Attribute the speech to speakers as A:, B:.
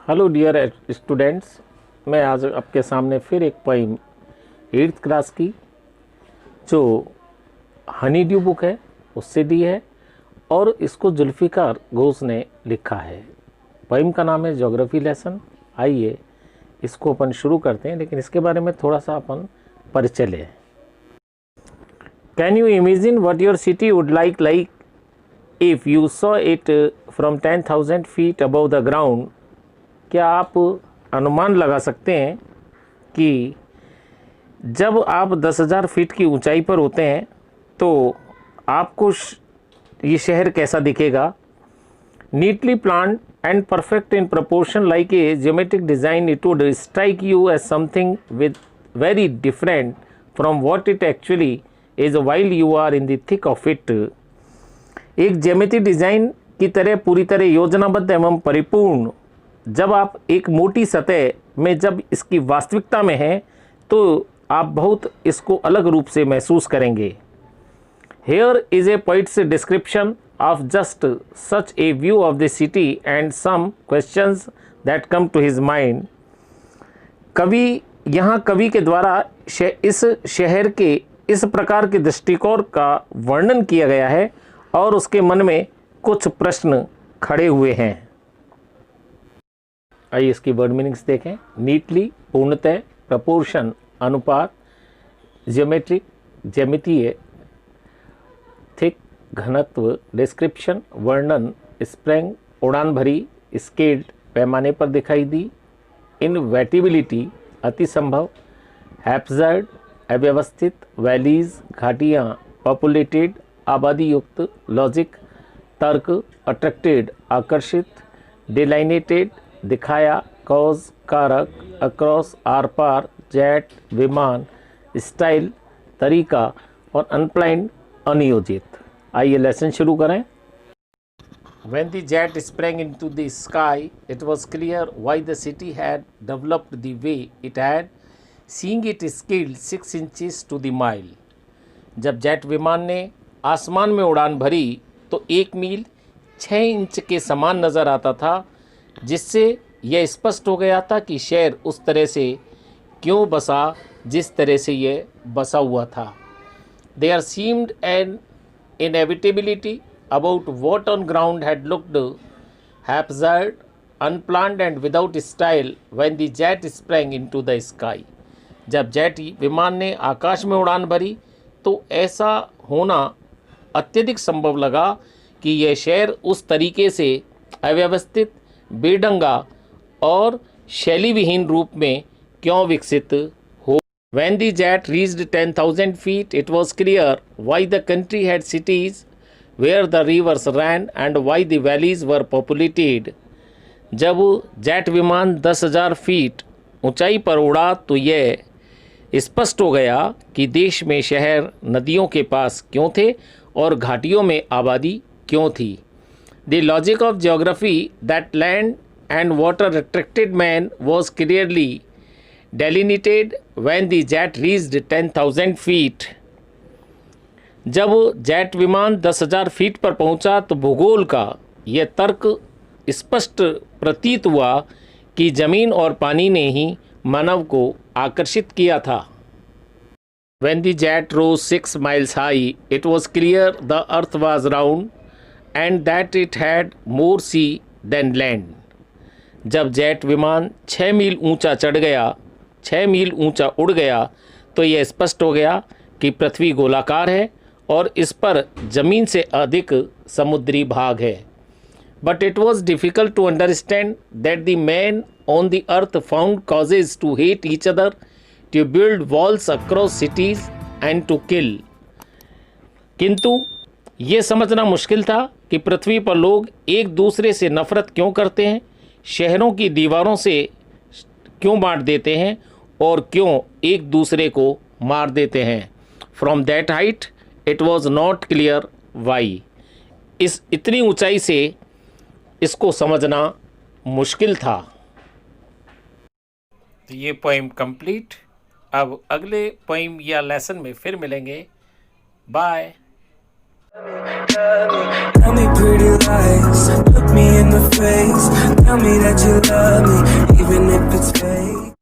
A: Hello dear students, मैं आज आपके सामने फिर एक पोइम 8th क्लास की जो हनी ड्यू बुक है उससे दी है और इसको जुल्फ़िकार घोष ने लिखा है। पोइम का नाम है ज्योग्राफी लेसन। आइए इसको अपन शुरू करते हैं, लेकिन इसके बारे में थोड़ा सा अपन परिचय लें। Can you imagine what your city would like if you saw it from 10,000 feet above the ground. क्या आप अनुमान लगा सकते हैं कि जब आप 10,000 फीट की ऊंचाई पर होते हैं तो आपको ये शहर कैसा दिखेगा। Neatly planned and perfect in proportion like a geometric design, it would strike you as something with very different from what it actually is while you are in the thick of it. एक geometric design की तरह पूरी तरह योजनाबद्ध एवं परिपूर्ण जब आप एक मोटी सतह में जब इसकी वास्तविकता में हैं तो आप बहुत इसको अलग रूप से महसूस करेंगे। Here is a poet's description of just such a view of the city and some questions that come to his mind। कवि के द्वारा इस शहर के इस प्रकार के दृष्टिकोण का वर्णन किया गया है और उसके मन में कुछ प्रश्न खड़े हुए हैं। आइए इसकी वर्ड मीनिंग्स देखें। नीटली पूर्णतः, प्रपोर्शन अनुपात, ज्योमेट्रिक ज्यामितीय, थिक घनत्व, डिस्क्रिप्शन वर्णन, स्प्रेंग उड़ान भरी, स्केल्ड पैमाने पर दिखाई दी, इनवेटिबिलिटी अति संभव, हैप्सर्ड अव्यवस्थित, वैलीज घाटियाँ, पॉपुलेटेड आबादी युक्त, लॉजिक तर्क, अट्रैक्टेड आकर्षित, डिलाइनेटेड दिखाया, कॉज कारक, अक्रॉस आर पार, जेट विमान, स्टाइल तरीका और अनप्लाइंड अनियोजित। आइए लेसन शुरू करें। When the jet sprang into the sky, it was clear why the city had developed the way it had, seeing it scaled 6 inches to the mile। जब jet विमान ने आसमान में उड़ान भरी तो 1 मील 6 इंच के समान नज़र आता था, जिससे यह स्पष्ट हो गया था कि शहर उस तरह से क्यों बसा जिस तरह से यह बसा हुआ था। There seemed an inevitability about what on ground had looked haphazard, unplanned and without style when the jet sprang into the sky। जब जेट विमान ने आकाश में उड़ान भरी तो ऐसा होना अत्यधिक संभव लगा कि यह शहर उस तरीके से अव्यवस्थित, बेढंगा और शैली विहीन रूप में क्यों विकसित हो। When the jet reached 10,000 feet, it was clear why the country had cities where the rivers ran and why the valleys were populated। जब जेट विमान 10,000 फीट ऊंचाई पर उड़ा तो यह स्पष्ट हो गया कि देश में शहर नदियों के पास क्यों थे और घाटियों में आबादी क्यों थी। The logic of geography that land and water attracted man was clearly delineated when the jet reached 10,000 feet। जब जेट विमान 10,000 फीट पर पहुंचा तो भूगोल का यह तर्क स्पष्ट प्रतीत हुआ कि जमीन और पानी ने ही मानव को आकर्षित किया था। When the jet rose 6 miles high, it was clear the earth was round and that it had more sea than land। जब जेट विमान 6 मील ऊंचा चढ़ गया, 6 मील ऊंचा उड़ गया तो यह स्पष्ट हो गया कि पृथ्वी गोलाकार है और इस पर ज़मीन से अधिक समुद्री भाग है। But it was difficult to understand that the men on the earth found causes to hate each other, to build walls across cities and to kill। किंतु ये समझना मुश्किल था कि पृथ्वी पर लोग एक दूसरे से नफरत क्यों करते हैं, शहरों की दीवारों से क्यों बांट देते हैं और क्यों एक दूसरे को मार देते हैं। From that height it was not clear why. इस इतनी ऊंचाई से इसको समझना मुश्किल था। तो ये पोइम कंप्लीट। अब अगले पोइम या लेसन में फिर मिलेंगे। Bye.
B: Tell me pretty lies, look me in the face. Tell me that you love me, even if it's fake.